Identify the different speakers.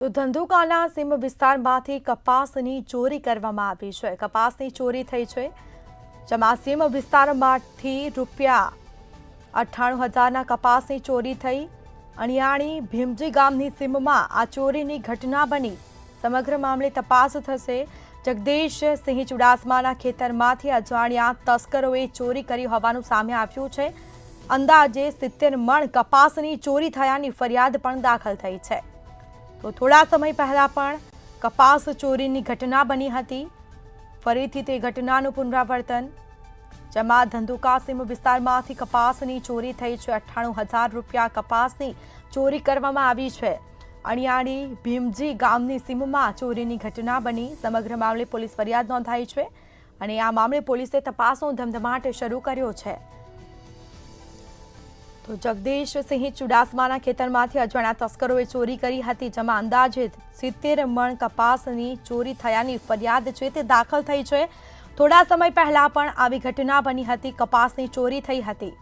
Speaker 1: તો ધંધુકાના સીમ વિસ્તારમાંથી કપાસની ચોરી કરવામાં આવી છે। કપાસની ચોરી થઈ છે, જેમાં સીમ વિસ્તારમાંથી રૂપિયા 98,000ના કપાસની ચોરી થઈ। અણિયાણી ભીમજી ગામની સીમમાં આ ચોરીની ઘટના બની। સમગ્ર મામલે તપાસ થશે। જગદીશસિંહ ચુડાસમાના ખેતરમાંથી અજાણ્યા તસ્કરોએ ચોરી કરી હોવાનું સામે આવ્યું છે। અંદાજે 70 મણ કપાસની ચોરી થયાની ફરિયાદ પણ દાખલ થઈ છે। તો થોડા સમય પહેલા પણ કપાસ ચોરીની ઘટના બની હતી। ફરીથી તે ઘટનાનું પુનરાવર્તન, જેમાં ધંધુકા સીમ વિસ્તારમાંથી કપાસની ચોરી થઈ છે। 98,000 રૂપિયા કપાસની ચોરી કરવામાં આવી છે। અણિયાળી ભીમજી ગામની સીમમાં ચોરીની ઘટના બની। સમગ્ર મામલે પોલીસ ફરિયાદ નોંધાઈ છે અને આ મામલે પોલીસે તપાસનો ધમધમાટ શરૂ કર્યો છે। તો જગદીશસિંહ ચુડાસમાના ખેતરમાંથી અજાણ્યા તસ્કરોએ ચોરી કરી હતી, જેમાં અંદાજે 70 મણ કપાસની ચોરી થયાની ફરિયાદ છે તે દાખલ થઈ છે। થોડા સમય પહેલા પણ આવી ઘટના બની હતી, કપાસની ચોરી થઈ હતી।